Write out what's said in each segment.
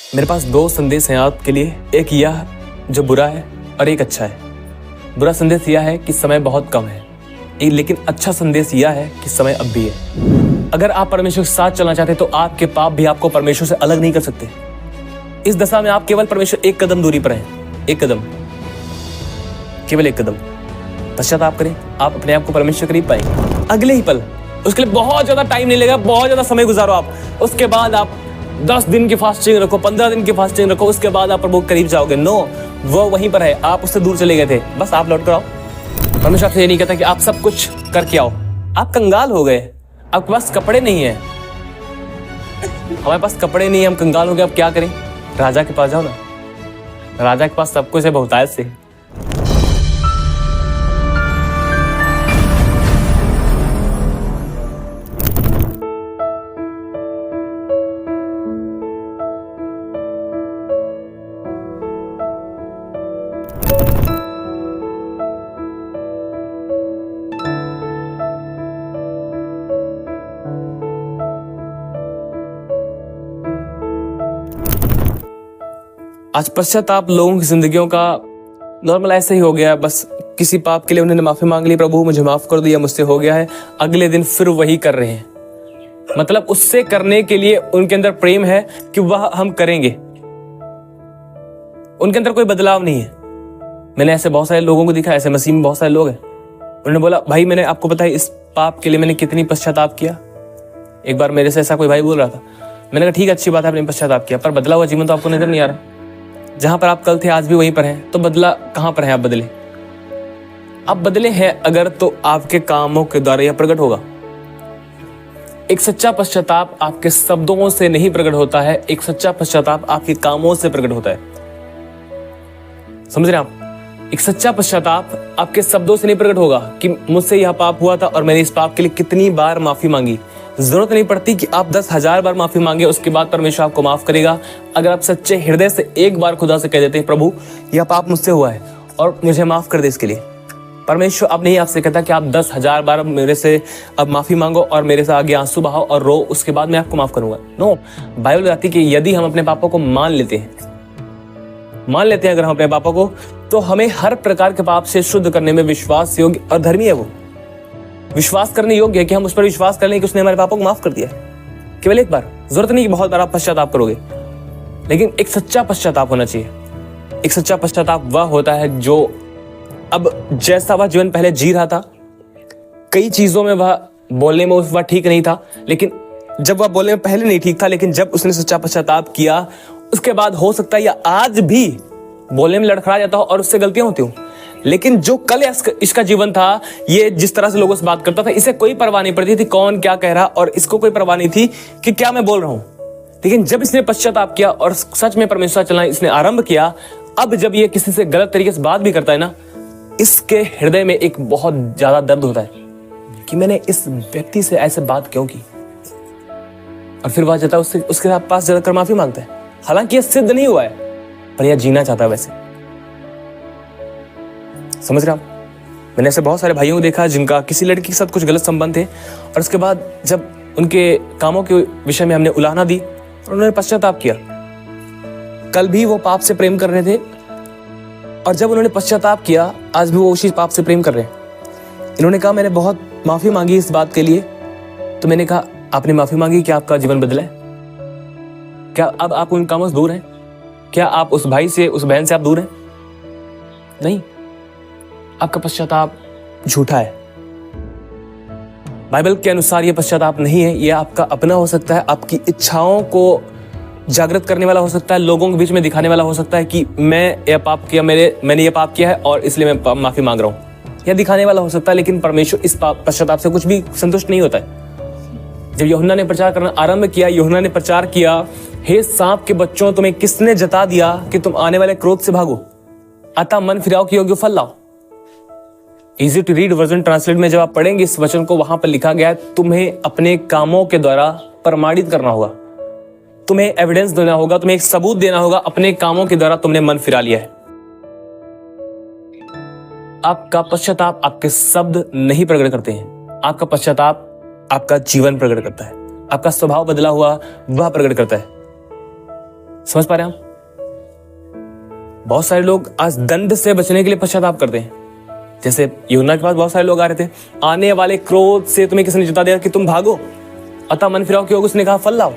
मेरे पास दो संदेश हैं आपके लिए, एक यह जो बुरा है और एक अच्छा है। बुरा संदेश यह है कि समय बहुत कम है, लेकिन अच्छा संदेश यह है कि समय अब भी है। अगर आप परमेश्वर के साथ चलना चाहते हैं तो आपके पाप भी आपको परमेश्वर से अलग नहीं कर सकते। इस दशा में आप केवल परमेश्वर एक कदम दूरी पर हैं, एक कदम, केवल एक कदम पश्चाताप करें, आप अपने आप को परमेश्वर के करीब पाएंगे अगले ही पल। उसके लिए बहुत ज्यादा टाइम नहीं लगेगा, बहुत ज्यादा समय गुजारो आप। उसके बाद आप 10 दिन की फास्टिंग रखो, 15 दिन की फास्टिंग रखो, उसके बाद आप प्रभु के करीब जाओगे। नो, वो वहीं पर है, आप उससे दूर चले गए थे, बस आप लौट कर आओ। परमेश्वर आपसे ये नहीं कहता कि आप सब कुछ करके आओ। आप कंगाल हो गए, आपके पास कपड़े नहीं है। हमारे पास कपड़े नहीं है, हम कंगाल हो गए, अब क्या करें? राजा के पास जाओ ना, राजा के पास सब कुछ है बहुतायत से। आज पश्चाताप लोगों की जिंदगियों का नॉर्मल ऐसे ही हो गया है। बस किसी पाप के लिए उन्होंने माफी मांग ली, प्रभु मुझे माफ कर दिया, मुझसे हो गया है, अगले दिन फिर वही कर रहे हैं। मतलब उससे करने के लिए उनके अंदर प्रेम है कि वह हम करेंगे, उनके अंदर कोई बदलाव नहीं है। मैंने ऐसे बहुत सारे लोगों को देखा, ऐसे मसीह में बहुत सारे लोग हैं। उन्होंने बोला, भाई मैंने आपको पता है इस पाप के लिए मैंने कितनी पश्चाताप किया। एक बार मेरे से ऐसा कोई भाई बोल रहा था, मैंने कहा ठीक है, अच्छी बात है आपने पश्चाताप किया, पर बदला हुआ जीवन तो आपको नजर नहीं आ रहा। जहां पर आप कल थे आज भी वहीं पर हैं, तो बदला कहां पर है? आप बदले, आप बदले हैं अगर, तो आपके कामों के द्वारा यह प्रकट होगा। एक सच्चा पश्चाताप आपके शब्दों से नहीं प्रकट होता है, एक सच्चा पश्चाताप आपके कामों से प्रकट होता है। समझ रहे हैं आप? एक सच्चा पश्चाताप आपके शब्दों से नहीं प्रकट होगा कि मुझसे यह पाप हुआ था और मैंने इस पाप के लिए कितनी बार माफी मांगी। जरूरत नहीं पड़ती कि आप 10,000 बार माफी मांगे, उसके बाद परमेश्वर आपको माफ करेगा। अगर आप सच्चे हृदय से एक बार खुदा से कह देते हैं, प्रभु यह पाप मुझसे हुआ है और मुझे माफ कर दे इसके लिए। परमेश्वर अब नहीं आपसे कहता कि आप 10,000 बार मेरे से अब माफी मांगो और मेरे से आगे आंसू बहाओ और रो, उसके बाद मैं आपको माफ करूंगा। नो, बाइबल बताती है कि यदि हम अपने पापों को मान लेते हैं अगर हम अपने पापों को, तो हमें हर प्रकार के पाप से शुद्ध करने में विश्वास योग्य और धर्मी है। वो विश्वास करने योग्य है कि हम उस पर विश्वास कर लें कि उसने हमारे पापों को माफ कर दिया है। केवल एक बार, जरूरत नहीं कि बहुत बार आप पश्चाताप करोगे, लेकिन एक सच्चा पश्चाताप होना चाहिए। एक सच्चा पश्चाताप वह होता है जो अब जैसा वह जीवन पहले जी रहा था, कई चीजों में वह बोलने में वह ठीक नहीं था, लेकिन जब वह बोलने में पहले नहीं ठीक था, लेकिन जब उसने सच्चा पश्चाताप किया, उसके बाद हो सकता है या आज भी बोलने में लड़खड़ा जाता हो और उससे गलतियां होती हो, लेकिन जो कल इसका जीवन था, ये जिस तरह से लोगों से बात करता था, इसे कोई परवाह नहीं पड़ती थी कौन क्या कह रहा, और इसको कोई परवाह नहीं थी कि क्या मैं बोल रहा हूं। लेकिन जब इसने पश्चाताप किया और सच में परमेश्वर चलना इसने आरंभ किया, अब जब ये किसी से गलत तरीके से बात भी करता है ना, इसके हृदय में एक बहुत ज्यादा दर्द होता है कि मैंने इस व्यक्ति से ऐसे बात क्यों की, और फिर वह जाता है उसके पास जाकर माफी मांगता है। हालांकि यह सिद्ध नहीं हुआ है, पर यह जीना चाहता है वैसे। समझ रहे आप? मैंने ऐसे बहुत सारे भाइयों को देखा जिनका किसी लड़की के साथ कुछ गलत संबंध थे, और उसके बाद जब उनके कामों के विषय में हमने उलाहना दी और उन्होंने पश्चाताप किया। कल भी वो पाप से प्रेम कर रहे थे, और जब उन्होंने पश्चाताप किया, आज भी वो उसी पाप से प्रेम कर रहे हैं। इन्होंने कहा मैंने बहुत माफी मांगी इस बात के लिए। तो मैंने कहा आपने माफी मांगी, क्या आपका जीवन बदला है? क्या अब आप उन कामों से दूर हैं? क्या आप उस भाई से, उस बहन से आप दूर हैं? नहीं, आपका पश्चाताप झूठा है। बाइबल के अनुसार यह पश्चाताप नहीं है, यह आपका अपना हो सकता है, आपकी इच्छाओं को जागृत करने वाला हो सकता है, लोगों के बीच में दिखाने वाला हो सकता है कि मैं यह पाप किया, मैंने यह पाप किया है और इसलिए मैं माफी मांग रहा हूं, यह दिखाने वाला हो सकता है। लेकिन परमेश्वर इस पश्चाताप से कुछ भी संतुष्ट नहीं होता है। जब यूहन्ना ने प्रचार करना आरंभ किया, यूहन्ना ने प्रचार किया, हे सांप के बच्चों, तुम्हें किसने जता दिया कि तुम आने वाले क्रोध से भागो, अतः मन फिराओ कि योग्य फल लाओ। Easy to read version translate में जब आप पढ़ेंगे इस वचन को, वहां पर लिखा गया है तुम्हें अपने कामों के द्वारा प्रमाणित करना होगा, तुम्हें एविडेंस देना होगा, तुम्हें एक सबूत देना होगा अपने कामों के द्वारा तुमने मन फिरा लिया है। आपका पश्चाताप आपके शब्द नहीं प्रकट करते हैं, आपका पश्चाताप आपका जीवन प्रकट करता है, आपका स्वभाव बदला हुआ वह प्रकट करता है। समझ पा रहे हैं आप? बहुत सारे लोग आज दंड से बचने के लिए पश्चाताप करते हैं। जैसे यूहन्ना के पास बहुत सारे लोग आ रहे थे, आने वाले क्रोध से तुम्हें किसने जता दिया कि तुम भागो, अतः मन फिराओ, क्यों? उसने कहा फल लाओ।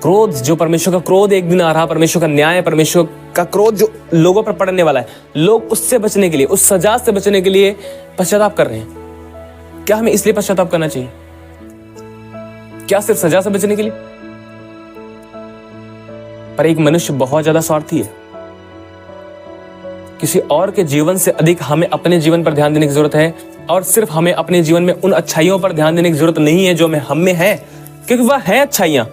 क्रोध, जो परमेश्वर का क्रोध एक दिन आ रहा, परमेश्वर का न्याय, परमेश्वर का क्रोध जो लोगों पर पड़ने वाला है, लोग उससे बचने के लिए, उस सजा से बचने के लिए पश्चाताप कर रहे हैं। क्या हमें इसलिए पश्चाताप करना चाहिए? क्या सिर्फ सजा से बचने के लिए? पर एक मनुष्य बहुत ज्यादा स्वार्थी है। किसी और के जीवन से अधिक हमें अपने जीवन पर ध्यान देने की जरूरत है, और सिर्फ हमें अपने जीवन में उन अच्छाइयों पर ध्यान देने की जरूरत नहीं है जो हम में है, क्योंकि वह है अच्छाइयां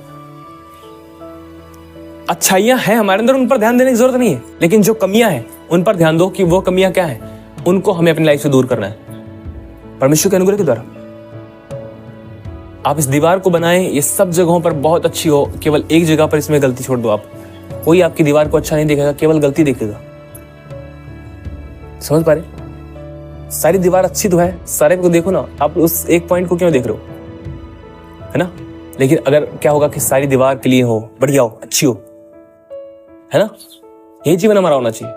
हैं हमारे अंदर, उन पर ध्यान देने की जरूरत नहीं है। लेकिन जो कमियां हैं उन पर ध्यान दो कि वो कमियां क्या हैं, उनको हमें अपनी लाइफ से दूर करना है परमेश्वर के अनुग्रह के द्वारा। आप इस दीवार को बनाएं, ये सब जगहों पर बहुत अच्छी हो, केवल एक जगह पर इसमें गलती छोड़ दो आप। कोई आपकी दीवार को अच्छा नहीं देखेगा, केवल गलती देखेगा। समझ पा रहे? सारी दीवार अच्छी तो है, सारे को देखो ना, आप उस एक पॉइंट को क्यों देख रहे हो, है ना? लेकिन अगर क्या होगा कि सारी दीवार के लिए हो, बढ़िया हो, अच्छी हो, है ना? यही जीवन हमारा होना चाहिए।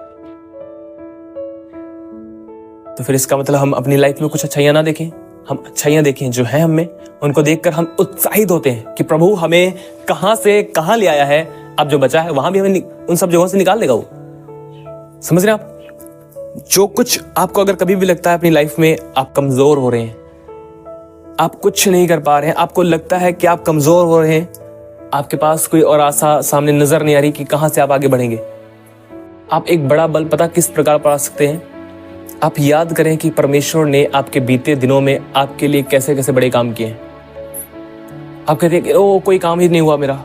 तो फिर इसका मतलब हम अपनी लाइफ में कुछ अच्छाइयां ना देखें, हम अच्छाइयां देखें जो है हम में, उनको देखकर हम उत्साहित होते हैं कि प्रभु हमें कहां से कहां ले आया है, अब जो बचा है वहां भी हमें उन सब जगहों से निकाल देगा वो। समझ रहे हैं आप? जो कुछ आपको अगर कभी भी लगता है अपनी लाइफ में आप कमजोर हो रहे हैं, आप कुछ नहीं कर पा रहे हैं, आपको लगता है कि आप कमजोर हो रहे हैं, आपके पास कोई और आशा सामने नजर नहीं आ रही कि कहां से आप आगे बढ़ेंगे, आप एक बड़ा बल पता किस प्रकार पा सकते हैं? आप याद करें कि परमेश्वर ने आपके बीते दिनों में आपके लिए कैसे कैसे बड़े काम किए हैं। आप कहते हैं कि ओ कोई काम ही नहीं हुआ मेरा,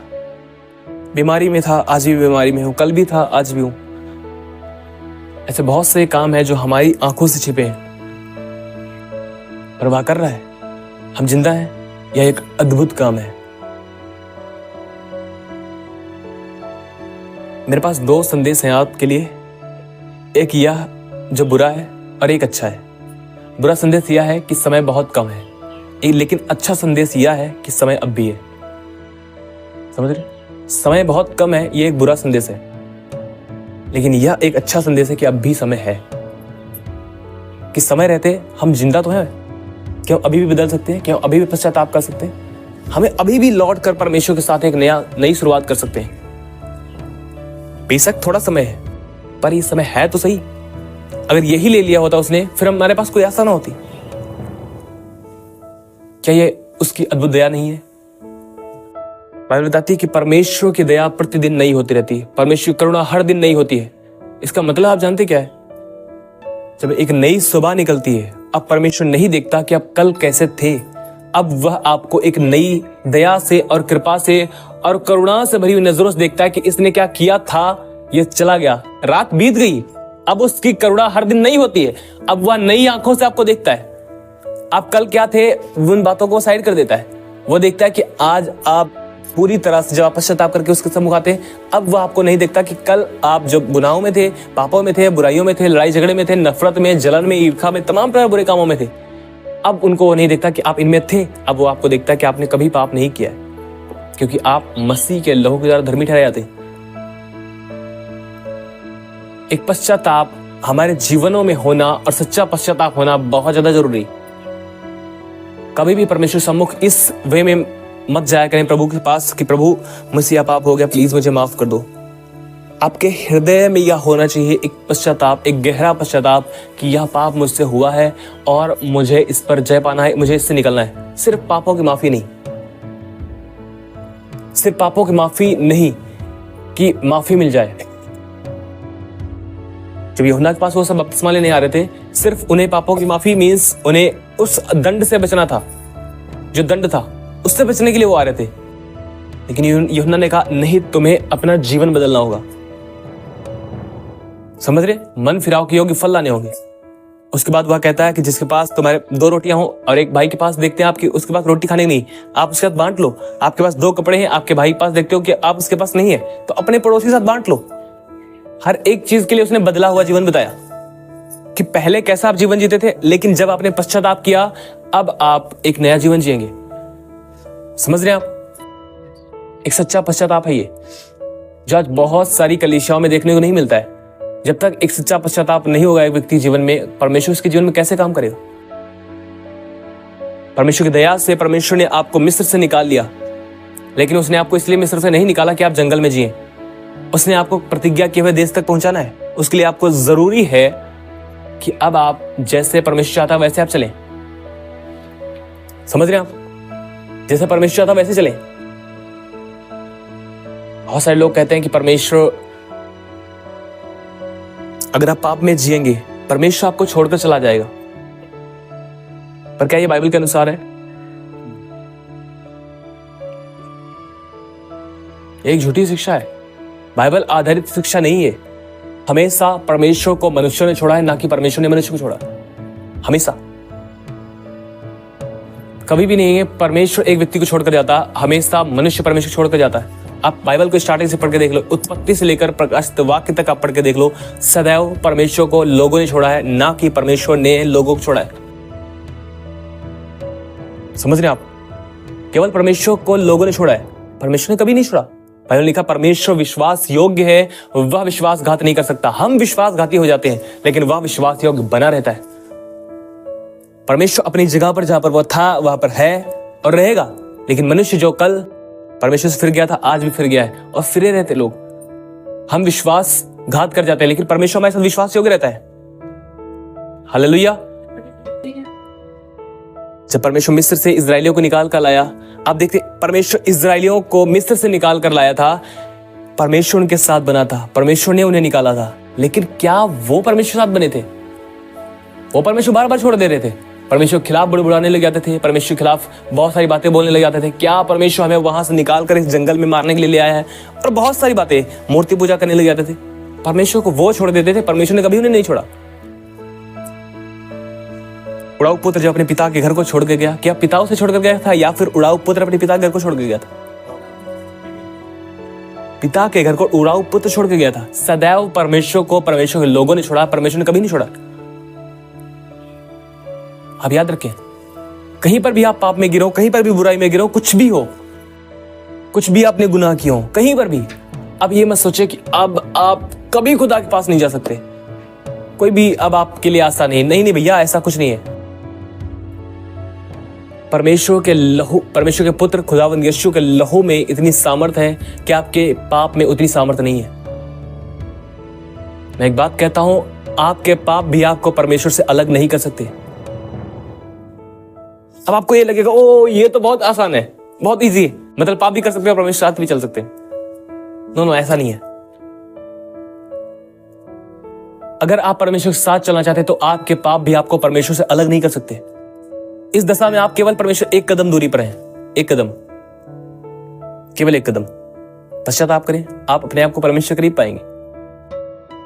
बीमारी में था आज भी बीमारी में हूं, कल भी था आज भी हूं। ऐसे बहुत से काम है जो हमारी आंखों से छिपे हैं, पर वह कर रहा है, हम जिंदा हैं। यह एक अद्भुत काम है। मेरे पास दो संदेश हैं आपके लिए, एक यह जो बुरा है और एक अच्छा है। बुरा संदेश यह है कि समय बहुत कम है, लेकिन अच्छा संदेश यह है कि समय अब भी है। समझ रहे? समय बहुत कम है, ये एक बुरा संदेश है, लेकिन यह एक अच्छा संदेश है कि अब भी समय है, कि समय रहते हम जिंदा तो हैं, क्या हम अभी भी बदल सकते हैं, क्या हम अभी भी पश्चाताप कर सकते हैं, हमें अभी भी लौट कर परमेश्वर के साथ एक नई शुरुआत कर सकते हैं। बेशक थोड़ा समय है, पर ये समय है तो सही। अगर यही ले लिया होता उसने, फिर हमारे पास कोई आशा ना होती। क्या ये उसकी अद्भुत दया नहीं है? बाइबल बताती है कि परमेश्वर की दया प्रतिदिन नई होती रहती है, परमेश्वर की करुणा हर दिन नई होती है। इसका मतलब आप जानते क्या है? जब एक नई सुबह निकलती है, अब परमेश्वर नहीं देखता कि आप कल कैसे थे, अब वह आपको एक नई दया से और कृपा से और करुणा से भरी हुई नजरों से देखता है कि इसने क्या किया था, ये चला गया, रात बीत गई, अब उसकी करुणा हर दिन नई होती है। अब वह नई आंखों से आपको देखता है। आप कल क्या थे उन बातों को साइड कर देता है। वो देखता है कि आज आप पूरी तरह से जब आप पश्चाताप करके उसके सम्मुख आते हैं, अब वह आपको नहीं देखता कि कल आप जब गुनाहों में थे, पापों में थे, बुराइयों में थे, लड़ाई झगड़े में थे, नफरत में, जलन में, ईर्ष्या में, तमाम प्रकार बुरे कामों में थे। अब उनको वो नहीं देखता कि आप इनमें थे, अब वो आपको देखता है कि आपने कभी पाप नहीं किया, क्योंकि आप मसीह के लहू के द्वारा धर्मी ठहराए जाते हैं। एक पश्चाताप हमारे जीवनों में होना और सच्चा पश्चाताप होना बहुत ज्यादा जरूरी। कभी भी परमेश्वर सम्मुख इस वे में मत जाया करें प्रभु के पास कि प्रभु मुझसे यह पाप हो गया, प्लीज मुझे माफ कर दो। आपके हृदय में यह होना चाहिए एक पश्चाताप, एक गहरा पश्चाताप कि यह पाप मुझसे हुआ है और मुझे इस पर जय पाना है, मुझे इससे निकलना है। सिर्फ पापों की माफी नहीं, सिर्फ पापों की माफी नहीं कि माफी मिल जाए। जब यूहन्ना के पास वो सब बपतिस्मा लेने आ रहे थे, सिर्फ उन्हें पापों की माफी मींस उन्हें उस दंड से बचना था, जो दंड था उससे बचने के लिए वो आ रहे थे। लेकिन यूहन्ना ने कहा नहीं, तुम्हें अपना जीवन बदलना होगा। समझ रहे? मन फिराव के योग्य फल लाने होंगे। उसके बाद वह कहता है कि जिसके पास तुम्हारे 2 रोटियां हो और एक भाई के पास देखते हैं आपकी उसके पास रोटी खाने की नहीं, आप उसके साथ बांट लो। आपके पास 2 कपड़े हैं, आपके भाई के पास देखते हो कि आप उसके पास नहीं है, तो अपने पड़ोसी के साथ बांट लो। हर एक चीज के लिए उसने बदला हुआ जीवन बताया कि पहले कैसा आप जीवन जीते थे, लेकिन जब आपने पश्चाताप किया अब आप एक नया जीवन जिएंगे। समझ रहे हैं आप? एक सच्चा पश्चाताप है ये। जो आज बहुत सारी कलीसियाओं में देखने को नहीं मिलता है। जब तक एक सच्चा पश्चाताप नहीं होगा एक व्यक्ति जीवन में, परमेश्वर उसके जीवन में कैसे काम करेगा? परमेश्वर की दया से परमेश्वर ने आपको मिस्र से निकाल लिया, लेकिन उसने आपको इसलिए मिस्र से नहीं निकाला कि आप जंगल में जिए। उसने आपको प्रतिज्ञा किए हुए देश तक पहुंचाना है। उसके लिए आपको जरूरी है कि अब आप जैसे परमेश्वर चाहता है वैसे आप चलें। समझ रहे हैं आप? जैसे परमेश्वर चाहता वैसे चलें। बहुत सारे लोग कहते हैं कि परमेश्वर, अगर आप पाप में जिएंगे परमेश्वर आपको छोड़कर चला जाएगा। पर क्या ये बाइबल के अनुसार है? एक झूठी शिक्षा है, बाइबल आधारित शिक्षा नहीं है। हमेशा परमेश्वर को मनुष्यों ने छोड़ा है, ना कि परमेश्वर ने मनुष्य को छोड़ा। हमेशा, कभी भी नहीं है परमेश्वर एक व्यक्ति को छोड़कर जाता, हमेशा मनुष्य परमेश्वर छोड़कर जाता है। आप बाइबल को स्टार्टिंग से पढ़ के देख लो, उत्पत्ति से लेकर प्रकाशित वाक्य तक आप पढ़ के देख लो, सदैव परमेश्वर को लोगों ने छोड़ा है, ना कि परमेश्वर ने लोगों को छोड़ा है। समझ रहे हैं आप? केवल परमेश्वर को लोगों ने छोड़ा है, परमेश्वर ने कभी नहीं छोड़ा। बाइबल लिखा परमेश्वर विश्वास योग्य है, वह विश्वासघात नहीं कर सकता। हम विश्वासघाती हो जाते हैं, लेकिन वह विश्वास योग्य बना रहता है। परमेश्वर अपनी जगह पर जहां पर वह था वहां पर है और रहेगा। लेकिन मनुष्य जो कल परमेश्वर से फिर गया था, आज भी फिर गया है और फिरे रहते लोग। हम विश्वासघात कर जाते हैं, लेकिन परमेश्वर हमारे साथ विश्वास योग्य रहता है। हालेलुया। जब परमेश्वर मिस्र से इजराइलियों को निकाल कर लाया, आप देखते परमेश्वर इजराइलियों को मिस्र से निकाल कर लाया था, परमेश्वर उनके साथ बना था, परमेश्वर ने उन्हें निकाला था। लेकिन क्या वो परमेश्वर साथ बने थे? वो परमेश्वर बार बार छोड़ दे रहे थे। परमेश्वर के खिलाफ बुड़बुड़ाने लग जाते थे, परमेश्वर के खिलाफ बहुत सारी बातें बोलने लग जाते थे। क्या परमेश्वर हमें वहां से निकाल कर इस जंगल में मारने के लिए ले आया है? और बहुत सारी बातें, मूर्ति पूजा करने लग जाते थे। परमेश्वर को वो छोड़ देते थे, परमेश्वर ने कभी उन्हें नहीं छोड़ा। उड़ाऊ पुत्र जब अपने पिता के घर को छोड़ के गया, क्या पिता उसे छोड़कर गया था या फिर उड़ाऊ पुत्र अपने पिता के घर को छोड़ के गया था? पिता के घर को उड़ाऊ पुत्र छोड़ के गया था। सदैव परमेश्वर को परमेश्वर के लोगों ने छोड़ा, परमेश्वर ने कभी नहीं छोड़ा। आप याद रखें, कहीं पर भी आप पाप में गिरो, कहीं पर भी बुराई में गिरो, कुछ भी हो, कुछ भी आपने गुनाह किया हो, कहीं पर भी, अब ये मत सोचे कि अब आप कभी खुदा के पास नहीं जा सकते, कोई भी अब आपके लिए आसान नहीं। नहीं भैया, ऐसा कुछ नहीं है। परमेश्वर के लहू, परमेश्वर के पुत्र खुदावंद यीशु के लहू में इतनी सामर्थ्य है कि आपके पाप में उतनी सामर्थ्य नहीं है। मैं एक बात कहता हूं, आपके पाप भी आपको परमेश्वर से अलग नहीं कर सकते। अब आपको ये लगेगा ओ ये तो बहुत आसान है, बहुत इजी है, मतलब पाप भी कर सकते हैं और परमेश्वर साथ भी चल सकते हैं। नो, ऐसा नहीं है। अगर आप परमेश्वर के साथ चलना चाहते हैं तो आपके पाप भी आपको परमेश्वर से अलग नहीं कर सकते। इस दशा में आप केवल परमेश्वर एक कदम दूरी पर हैं, एक कदम, केवल एक कदम पश्चाताप करें, आप अपने आप को परमेश्वर करीब पाएंगे।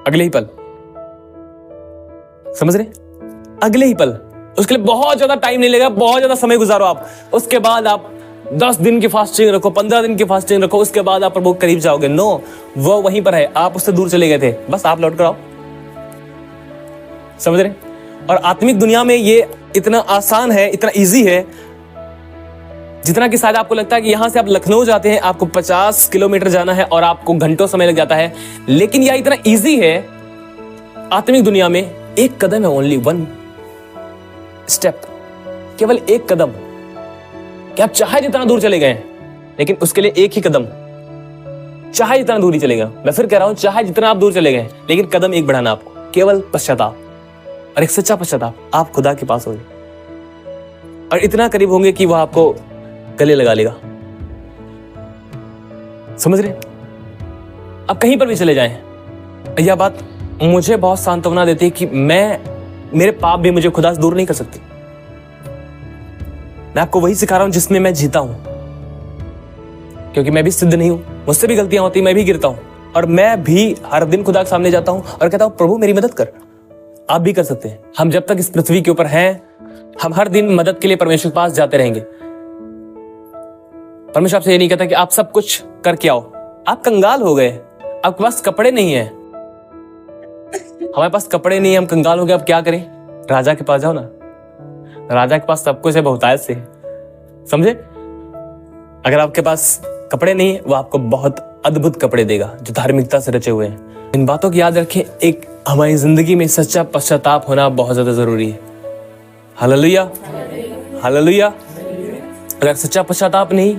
अगले ही पल, समझ रहे? अगले ही पल, उसके लिए बहुत ज्यादा टाइम नहीं लगेगा, बहुत ज्यादा समय गुजारो आप, उसके बाद आप 10 दिन की फास्टिंग रखो, 15 दिन की फास्टिंग रखो, उसके बाद आप प्रभु के करीब जाओगे। नो, वो वहीं पर है, आप उससे दूर चले गए थे, बस आप लौट कर आओ। समझ रहे? और आत्मिक दुनिया में ये इतना आसान है, इतना इजी है, जितना कि शायद आपको लगता है कि यहां से आप लखनऊ जाते हैं, आपको 50 किलोमीटर जाना है और आपको घंटों समय लग जाता है। लेकिन यह इतना इजी है आत्मिक दुनिया में, एक कदम है, ओनली 1 स्टेप, केवल एक कदम। कि आप चाहे जितना दूर चले गए, लेकिन उसके लिए एक ही कदम, चाहे जितना दूर ही चले गए, मैं फिर कह रहा हूं, चाहे जितना आप दूर चले गए, लेकिन कदम एक बढ़ाना आपको, केवल पश्चाताप और एक सच्चा पश्चाताप। आप खुदा के पास होंगे और इतना करीब होंगे कि वह आपको गले लगा लेगा। समझ रहे? आप कहीं पर भी चले जाएं, यह बात मुझे बहुत सांत्वना देती है कि मेरे पाप भी मुझे खुदा से दूर नहीं कर सकते। मैं आपको वही सिखा रहा हूं जिसमें मैं जीता हूं, क्योंकि मैं भी सिद्ध नहीं हूं, मुझसे भी गलतियां होती, मैं भी गिरता हूं और मैं भी हर दिन खुदा के सामने जाता हूं और कहता हूं प्रभु मेरी मदद कर। आप भी कर सकते हैं। हम जब तक इस पृथ्वी के ऊपर हैं, हम हर दिन मदद के लिए परमेश्वर के पास जाते रहेंगे। परमेश्वर आपसे ये नहीं कहता कि आप सब कुछ करके आओ। आप कंगाल हो गए, आपके पास कपड़े नहीं है, हमारे पास कपड़े नहीं है, हम कंगाल हो गए, अब क्या करें? राजा के पास जाओ ना, राजा के पास सब कुछ है बहुतायत से। समझे? अगर आपके पास कपड़े नहीं, वो आपको बहुत अद्भुत कपड़े देगा जो धार्मिकता से रचे हुए हैं। इन बातों को याद रखें। एक हमारी जिंदगी में सच्चा पश्चाताप होना बहुत ज्यादा जरूरी है। Hallelujah, hallelujah. अगर सच्चा पश्चाताप नहीं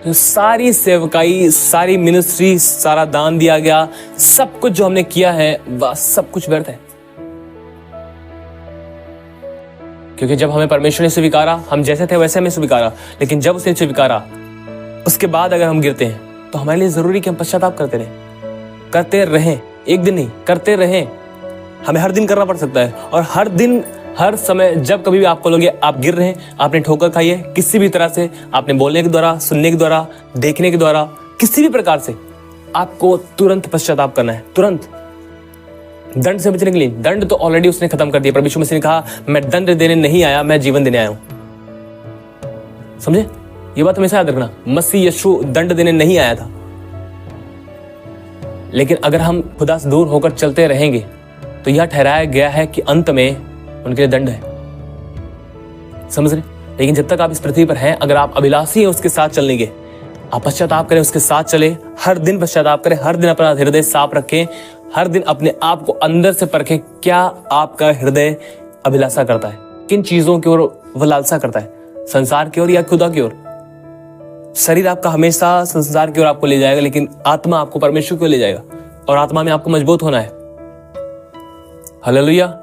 तो सारी सेवकाई, सारी मिनिस्ट्री, सारा दान दिया गया, सब कुछ जो हमने किया है वह सब कुछ व्यर्थ है। क्योंकि जब हमें परमेश्वर ने स्वीकारा, हम जैसे थे वैसे हमें स्वीकारा, लेकिन जब उसने स्वीकारा उसके बाद अगर हम गिरते हैं तो हमारे लिए जरूरी कि हम पश्चाताप करते रहें। एक दिन नहीं, करते रहें। हमें हर दिन करना पड़ सकता है, और हर दिन, हर समय, जब कभी भी आपको लगे आप गिर रहे हैं, आपने ठोकर खाई है किसी भी तरह से, आपने बोलने के द्वारा, सुनने के द्वारा, देखने के द्वारा, किसी भी प्रकार से, आपको तुरंत पश्चाताप करना है। तुरंत। दंड से बचने के लिए, दंड तो ऑलरेडी उसने खत्म कर दिया। प्रभु यीशु मसीह ने कहा, मैं दंड देने नहीं आया, मैं जीवन देने आया हूं। समझे? ये बात हमेशा याद रखना। मसीह यीशु दंड देने नहीं आया था। लेकिन अगर हम खुदा से दूर होकर चलते रहेंगे तो यह ठहराया गया है कि अंत में उनके लिए दंड है। समझ रहे? लेकिन जब तक आप इस पृथ्वी पर हैं, अगर आप अभिलाषी हैं उसके साथ चलने के, आप पश्चाताप करें, उसके साथ चले, हर दिन पश्चाताप करें, हर दिन अपना हृदय साफ रखें, हर दिन अपने आप को अंदर से परखें, क्या आपका हृदय अभिलाषा करता है, किन चीजों की ओर वह लालसा करता है, संसार की ओर या खुदा की ओर। शरीर आपका हमेशा संसार की ओर आपको ले जाएगा, लेकिन आत्मा आपको परमेश्वर की ओर ले जाएगा, और आत्मा में आपको मजबूत होना है। हालेलुया।